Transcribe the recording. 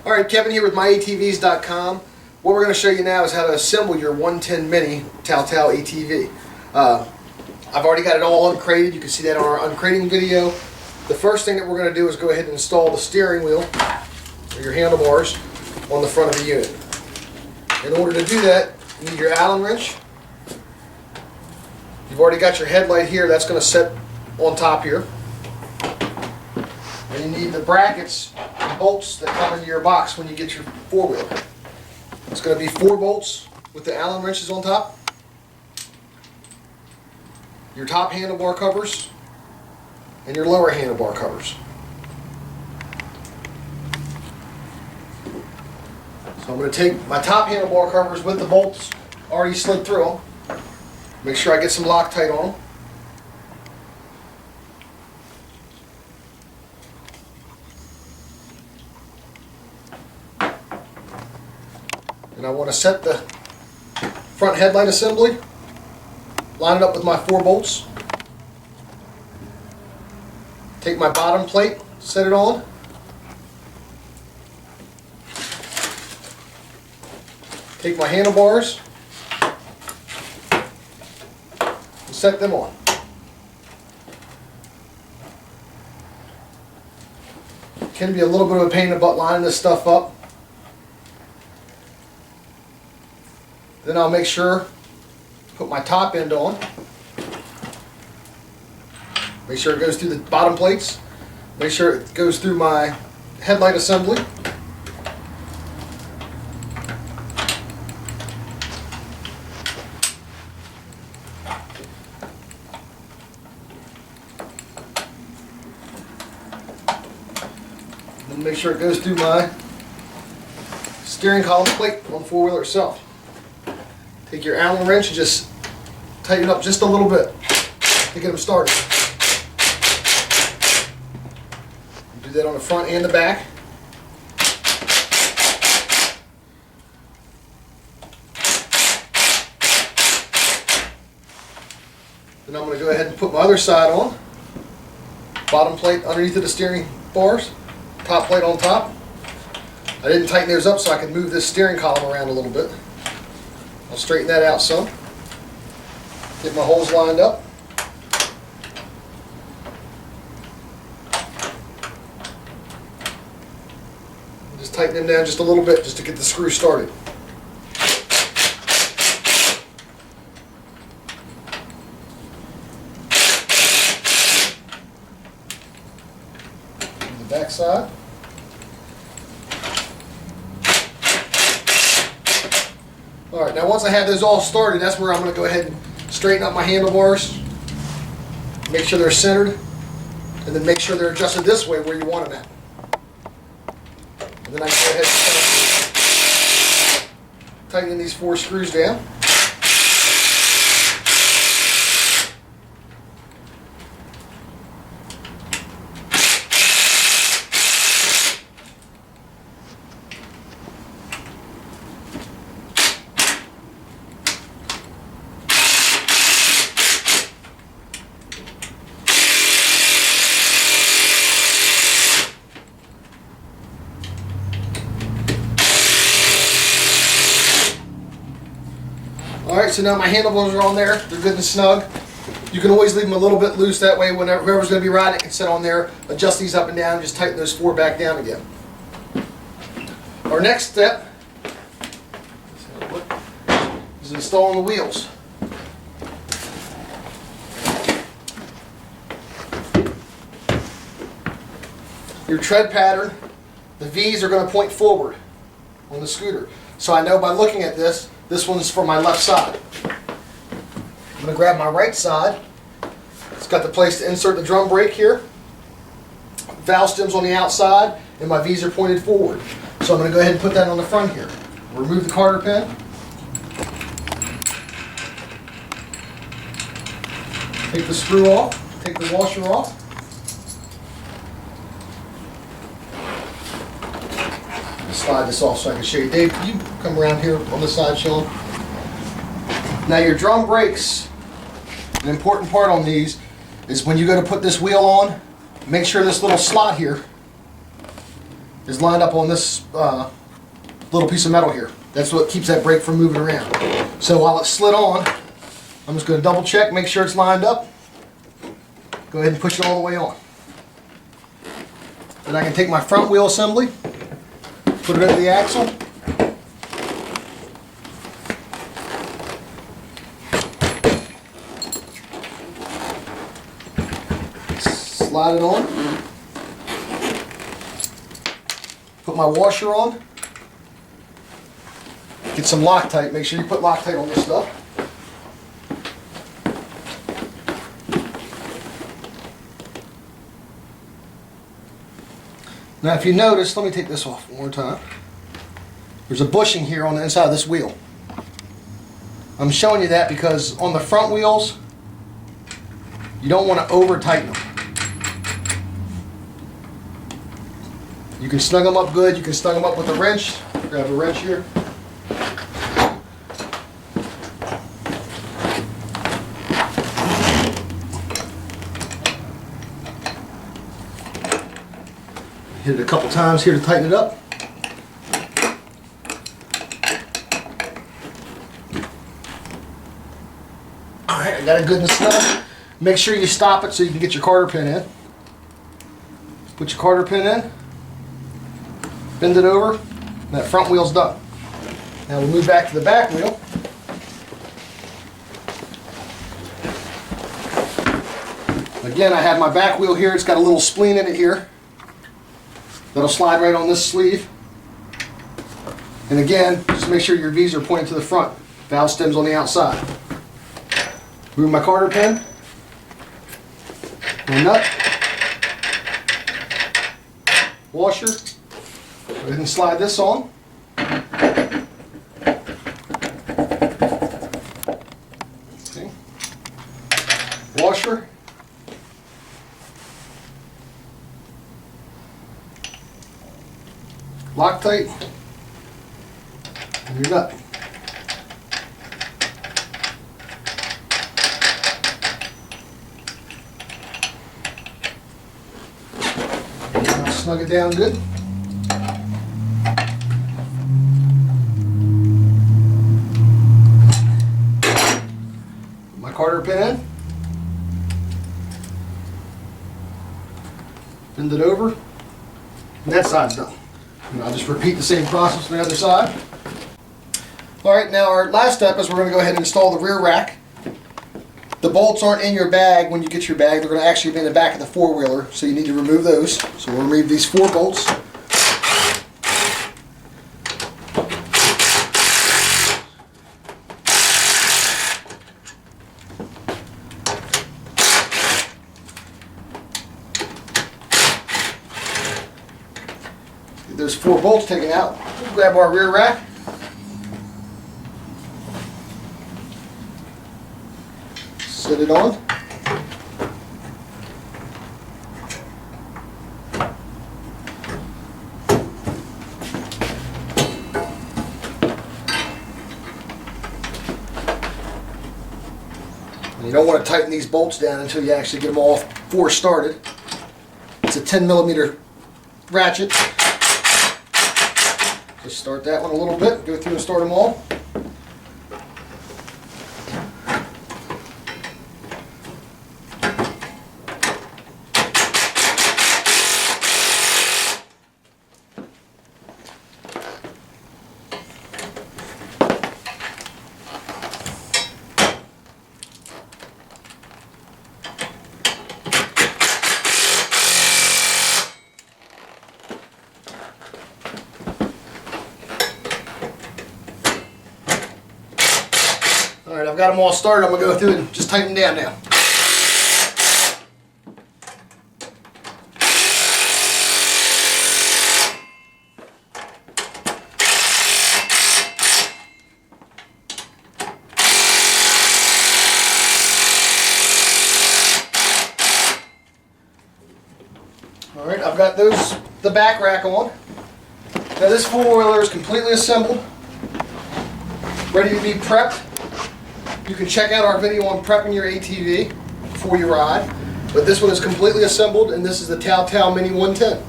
Alright, Kevin here with MyATVs.com. What we're going to show you now is how to assemble your 110 Mini TaoTao ATV. I've already got it all uncrated. You can see that on our uncrating video. The first thing that we're going to do is go ahead and install the steering wheel, or your handlebars, on the front of the unit. In order to do that, you need your Allen wrench. You've already got your headlight here. That's going to set on top here. And you need the brackets and bolts that come into your box when you get your four-wheeler. It's going to be 4 bolts with the Allen wrenches on top. Your top handlebar covers and your lower handlebar covers. So I'm going to take my top handlebar covers with the bolts already slid through them. Make sure I get some Loctite on them. And I want to set the front headlight assembly, line it up with my 4 bolts, take my bottom plate, set it on, take my handlebars, and set them on. It can be a little bit of a pain in the butt lining this stuff up. Then I'll make sure, put my top end on. Make sure it goes through the bottom plates. Make sure it goes through my headlight assembly. And then make sure it goes through my steering column plate on the four-wheeler itself. Take your Allen wrench and just tighten up just a little bit to get them started. Do that on the front and the back. Then I'm going to go ahead and put my other side on. Bottom plate underneath of the steering bars, top plate on top. I didn't tighten those up so I could move this steering column around a little bit. I'll straighten that out some. Get my holes lined up. Just tighten them down just a little bit just to get the screw started. On the back side. Alright, now once I have those all started, that's where I'm going to go ahead and straighten up my handlebars, make sure they're centered, and then make sure they're adjusted this way where you want them at. And then I can go ahead and start tightening these 4 screws down. Alright, so now my handlebars are on there. They're good and snug. You can always leave them a little bit loose, that way whenever whoever's going to be riding it can sit on there, adjust these up and down, just tighten those 4 back down again. Our next step is installing the wheels. Your tread pattern, the V's are going to point forward on the scooter. So I know by looking at this, this one's for my left side. I'm going to grab my right side. It's got the place to insert the drum brake here. Valve stem's on the outside, and my V's are pointed forward. So I'm going to go ahead and put that on the front here. Remove the Carter pin. Take the screw off. Take the washer off. Slide this off so I can show you. Dave, can you come around here on the side, Sean? Now your drum brakes, an important part on these is when you go to put this wheel on, make sure this little slot here is lined up on this little piece of metal here. That's what keeps that brake from moving around. So while it's slid on, I'm just going to double check, make sure it's lined up. Go ahead and push it all the way on. Then I can take my front wheel assembly, put it under the axle. Slide it on. Put my washer on. Get some Loctite. Make sure you put Loctite on this stuff. Now if you notice, let me take this off one more time. There's a bushing here on the inside of this wheel. I'm showing you that because on the front wheels, you don't want to over tighten them. You can snug them up good, you can snug them up with a wrench. Grab a wrench here. Hit it a couple times here to tighten it up. Alright, I got it good and snug. Make sure you stop it so you can get your quarter pin in. Put your quarter pin in. Bend it over. And that front wheel's done. Now we'll move back to the back wheel. Again, I have my back wheel here. It's got a little spleen in it here. That'll slide right on this sleeve. And again, just make sure your V's are pointing to the front. Valve stem's on the outside. Remove my quarter pin. My nut. Washer. Go ahead and slide this on. Okay. Washer. Loctite, and your nut. Now snug it down good. Put my quarter pin in. Bend it over, and that side's done. And I'll just repeat the same process on the other side. Alright, now our last step is we're going to go ahead and install the rear rack. The bolts aren't in your bag when you get your bag. They're going to actually be in the back of the four-wheeler, so you need to remove those. So we'll remove these 4 bolts. There's 4 bolts taken out. We'll grab our rear rack. Set it on. You don't want to tighten these bolts down until you actually get them all 4 started. It's a 10mm ratchet. Just start that one a little bit, go through and start them all. Alright, I've got them all started. I'm going to go through and just tighten them down now. Alright, I've got the back rack on. Now this four-wheeler is completely assembled, ready to be prepped. You can check out our video on prepping your ATV before you ride. But this one is completely assembled, and this is the Tao Tao Mini 110.